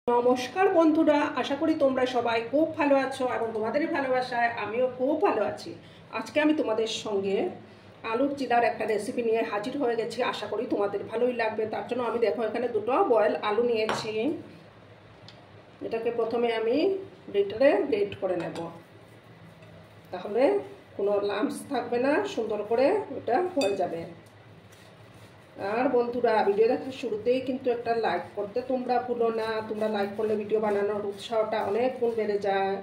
নমস্কার বন্ধুরা, আশা করি তোমরা সবাই খুব ভালো আছো এবং তোমাদেরই ভালোবাসায় আমিও খুব ভালো আছি। আজকে আমি তোমাদের সঙ্গে আলুর চিলার একটা রেসিপি নিয়ে হাজির হয়ে গেছি। আশা করি তোমাদের ভালোই লাগবে। তার জন্য আমি দেখো এখানে দুটো বয়েল আলু নিয়েছি। এটাকে প্রথমে আমি গ্রেটারে গ্রেট করে নেব, তাহলে কোনো লাম্পস থাকবে না, সুন্দর করে এটা হয়ে যাবে। আর বন্ধুরা, ভিডিও দেখার শুরুতেই কিন্তু একটা লাইক করতে তোমরা ভুলো না। তোমরা লাইক করলে ভিডিও বানানোর উৎসাহটা অনেক গুণ বেড়ে যায়।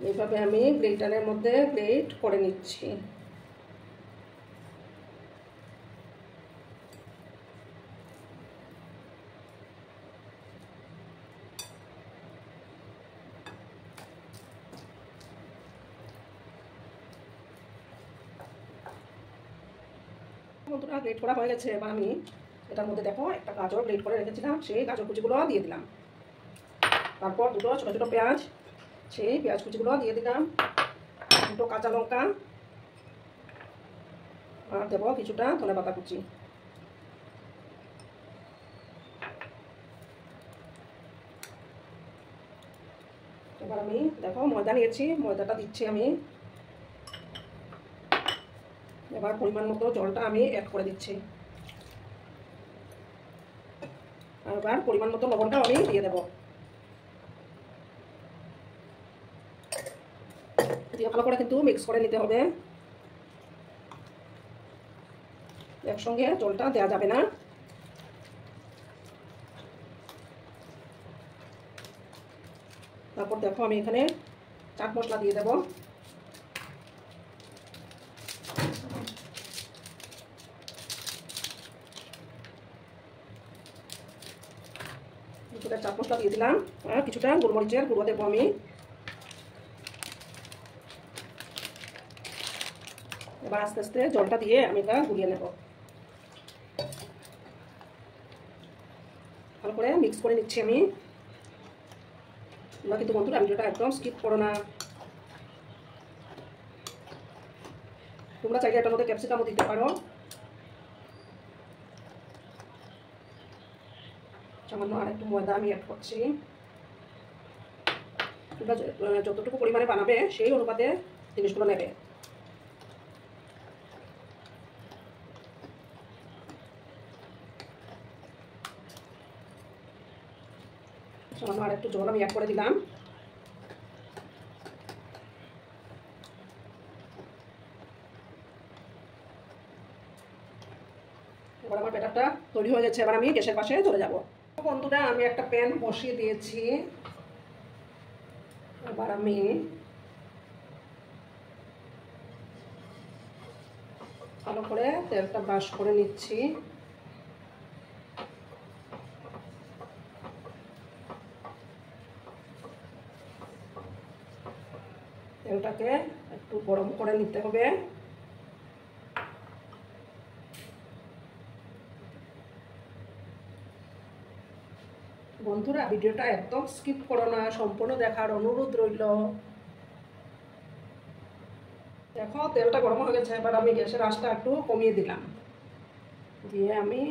এইভাবে আমি গ্রেটারের মধ্যে গ্রেট করে নিচ্ছি। বন্ধুরা, গ্রেট করা হয়ে গেছে। এবার আমি এটার মধ্যে দেখো একটা গাজর গ্রেট করে রেখেছিলাম, সেই গাজর কুচিগুলো দিয়ে দিলাম। তারপর দুটো ছোটো ছোটো পেঁয়াজ, সেই পেঁয়াজ কুচিগুলো দিয়ে দিলাম। দুটো কাঁচা লঙ্কা, আর দেবো কিছুটা ধনেপাতা কুচি। এবার আমি দেখো ময়দা নিয়েছি, ময়দাটা দিচ্ছি আমি। এবার পরিমাণ মতো জলটা আমি অ্যাড করে দিচ্ছি। এবার পরিমাণ মতো লবণটাও আমি দিয়ে দেবো। দিয়ে ভালো করে কিন্তু মিক্স করে নিতে হবে। একসঙ্গে জলটা দেওয়া যাবে না। তারপর দেখো আমি এখানে চাট মশলা দিয়ে দেবো। কিছুটা চাট মশলা দিয়ে দিলাম, আর কিছুটা গোলমরিচের গুঁড়ো দেবো আমি। এবার আস্তে আস্তে জলটা দিয়ে আমি এটা গুলিয়ে নেব। ভালো করে মিক্স করে নিচ্ছি আমি। তোমরা কিন্তু বন্ধুরা ভিডিওটা একদম স্কিপ করো না। তোমরা চাইলে এটার মধ্যে ক্যাপসিকামও দিতে পারো। সামান্য আর একটু ময়দা আমি অ্যাড করছি। তোমরা যতটুকু পরিমাণে বানাবে সেই অনুপাতে জিনিসগুলো নেবে। সামান্য আর একটু জল আমি অ্যাড করে দিলাম। এবার আমার ব্যাটারটা তৈরি হয়ে গেছে। এবার আমি গ্যাসের পাশে চলে যাব। বন্ধুরা, আমি একটা প্যান বসিয়ে দিয়েছি। এবার আমি ভালো করে তেলটা ব্রাশ করে নিচ্ছি। তেলটাকে একটু গরম করে নিতে হবে। বন্ধুরা, ভিডিওটা একদম স্কিপ করো না, সম্পূর্ণ দেখার অনুরোধ রইল। দেখো তেলটা গরম হয়ে গেছে। এবার আমি গ্যাসের আঁচটা একটু কমিয়ে দিলাম, দিয়ে আমি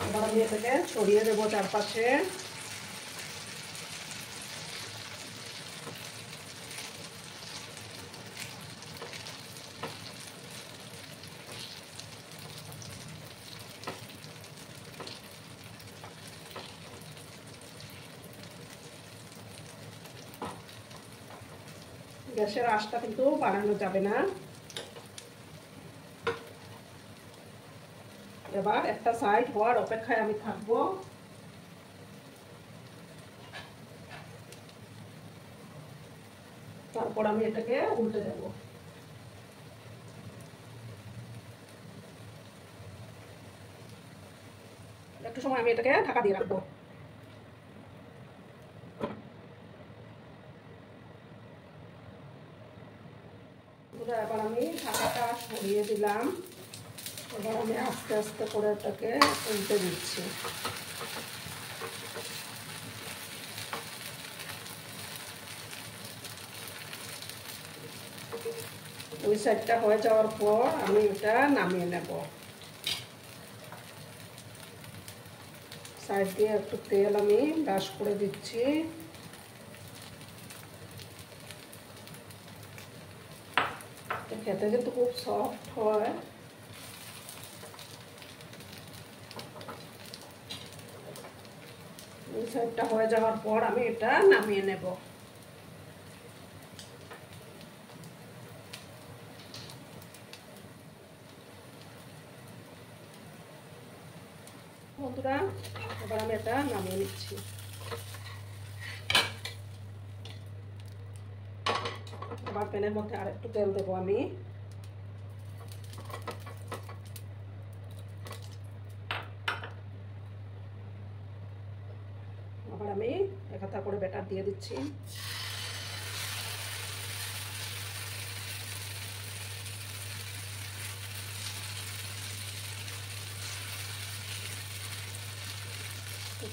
এবার আমি এটাকে ছড়িয়ে দেবো চারপাশে। গ্যাসের আঁচটা কিন্তু বাড়ানো যাবে না। এবার একটা সাইড হওয়ার অপেক্ষায় আমি থাকবো। তারপর আমি এটাকে উল্টে দেব। একটু সময় আমি এটাকে ঢাকা দিয়ে রাখবো। এবার আমি ঢাকাটা সরিয়ে দিলাম। এবার আমি আস্তে আস্তে করে এটাকে উল্টে দিচ্ছি। দুই সাইডটা হয়ে যাওয়ার পর আমি এটা নামিয়ে নেব। সাইড দিয়ে একটু তেল আমি ব্রাশ করে দিচ্ছি। খেতে কিন্তু খুব সফট হয়। এই সাইডটা হয়ে যাওয়ার পর আমি এটা নামিয়ে নেব। বন্ধুরা, এবার আমি এটা নামিয়ে নিচ্ছি। আবার প্যানের মধ্যে আর একটু তেল দেবো আমি। আবার আমি এক হাতা করে ব্যাটার দিয়ে দিচ্ছি।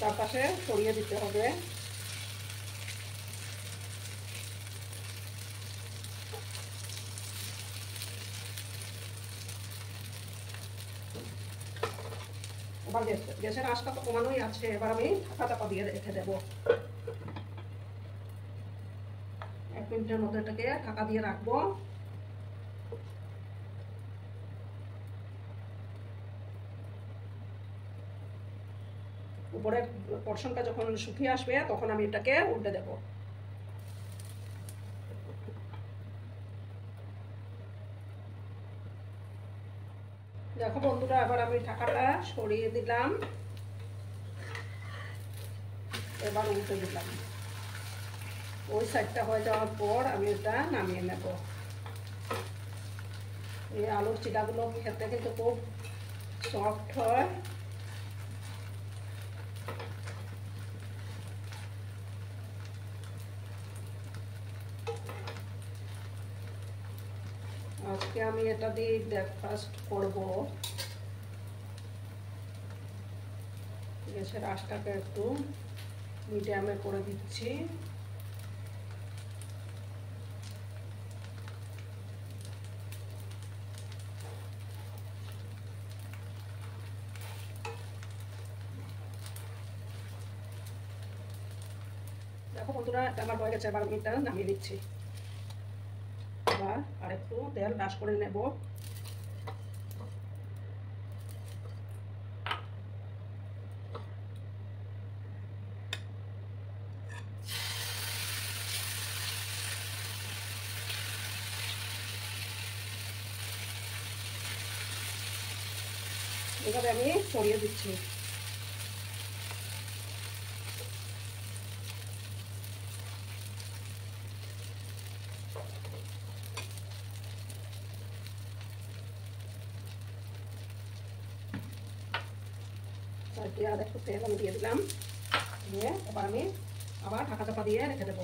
চারপাশে ছড়িয়ে দিতে হবে। এবার গ্যাসের আঁচটা তো কমানোই আছে। এবার আমি ঢাকা চাপা দিয়ে রেখে দেবো। 1 মিনিটের মধ্যে এটাকে ঢাকা দিয়ে রাখবো। উপরের পোর্শনটা যখন শুকিয়ে আসবে তখন আমি এটাকে উল্টে দেব। দেখো বন্ধুরা, এবার আমি ঢাকাটা সরিয়ে দিলাম। এবার উল্টে দিলাম। ওই সাইডটা হয়ে যাওয়ার পর আমি এটা নামিয়ে নেব। এই আলুর চিড়াগুলো খেতে কিন্তু খুব সফট হয়। আজকে আমি এটা দিয়ে ব্রেকফাস্ট করব। গ্যাসের আঁচটাকে একটু মিডিয়ামে করে দিচ্ছি। দেখো বন্ধুরা, এটা আমার হয়ে গেছে। এবার আমি এটা নামিয়ে নিচ্ছি। এবার আর একটু তেল ব্রাশ করে নেব। এভাবে আমি ছড়িয়ে দিচ্ছি। আর একটু তেল আমি দিয়ে দিলাম। দিয়ে এবার আমি আবার ঢাকা চাপা দিয়ে রেখে দেবো।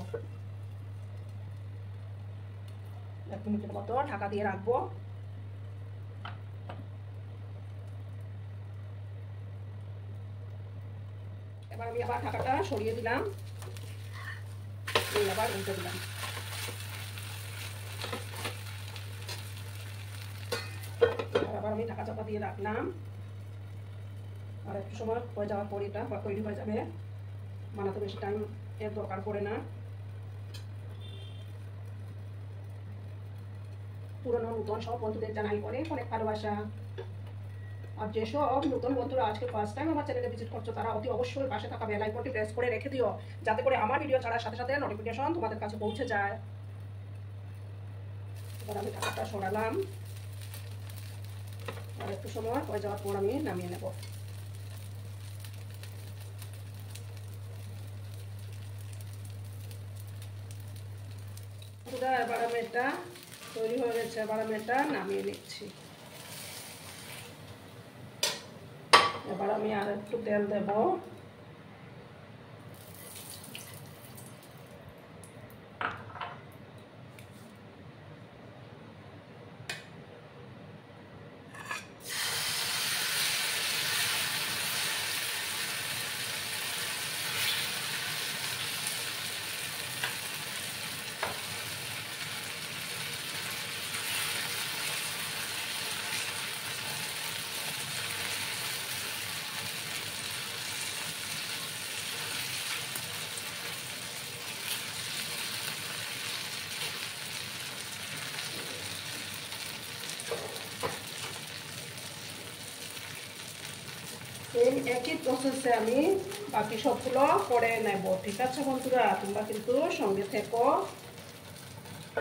1 মিনিটের মতো ঢাকা দিয়ে রাখবো। এবার আমি আবার ঢাকাটা সরিয়ে দিলাম। আবার উল্টে দিলাম। আবার আমি ঢাকা চাপা দিয়ে রাখলাম। আর একটু সময় হয়ে যাওয়ার পর এটা তৈরি হয়ে যাবে। বানাতে বেশি টাইম এর দরকার পড়ে না। পুরনো নতুন সব বন্ধুদের জানাই অনেক অনেক ভালোবাসা। আর যেসব নতুন বন্ধুরা আজকে ফার্স্ট টাইম আমার চ্যানেলে ভিজিট করছো তারা অতি অবশ্যই পাশে থাকা বেল আইকনটি প্রেস করে রেখে দিও, যাতে করে আমার ভিডিও ছাড়ার সাথে সাথে নোটিফিকেশন তোমাদের কাছে পৌঁছে যায়। এবার আমি ঢাকাটা সরালাম। আর একটু সময় হয়ে যাওয়ার পর আমি নামিয়ে নেব। এবার আমি এটা তৈরি হয়ে গেছে। এবার আমি এটা নামিয়ে নিচ্ছি। এবার আমি আর একটু তেল দেব। এই একই প্রসেসে আমি বাকি সবগুলো করে নেব। ঠিক আছে বন্ধুরা, তোমরা কিন্তু সঙ্গে থেকো।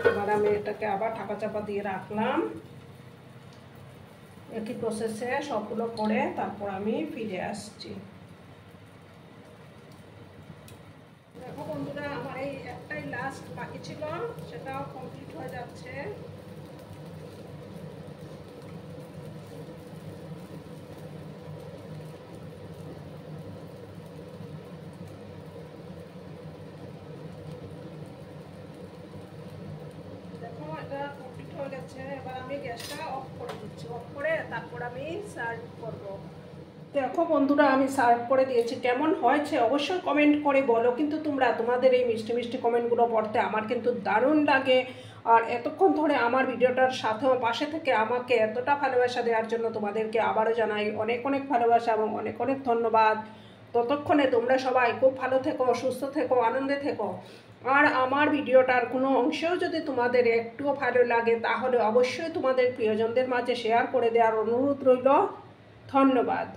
এবার আমি এটাকে আবার ঢাকা চাপা দিয়ে রাখলাম। একই প্রসেসে সবগুলো করে তারপর আমি ফিরে আসছি। দেখো বন্ধুরা, আমার এই একটাই লাস্ট বাকি ছিল, সেটাও কমপ্লিট হয়ে যাচ্ছে। দেখো এটা কমপ্লিট হয়ে গেছে। এবার আমি গ্যাসটা অফ করে দিচ্ছি। অফ করে তারপর আমি সার্ভ করব। দেখো বন্ধুরা, আমি সার্ভ করে দিয়েছি। কেমন হয়েছে অবশ্যই কমেন্ট করে বলো। কিন্তু তোমরা তোমাদের এই মিষ্টি মিষ্টি কমেন্টগুলো পড়তে আমার কিন্তু দারুণ লাগে। আর এতক্ষণ ধরে আমার ভিডিওটার সাথেও পাশে থেকে আমাকে এতটা ভালোবাসা দেওয়ার জন্য তোমাদেরকে আবারও জানাই অনেক অনেক ভালোবাসা এবং অনেক অনেক ধন্যবাদ। ততক্ষণে তোমরা সবাই খুব ভালো থেকো, সুস্থ থেকো, আনন্দে থেকো। আর আমার ভিডিওটার কোনো অংশেও যদি তোমাদের একটুও ভালো লাগে তাহলে অবশ্যই তোমাদের প্রিয়জনদের মাঝে শেয়ার করে দেওয়ার অনুরোধ রইল। ধন্যবাদ।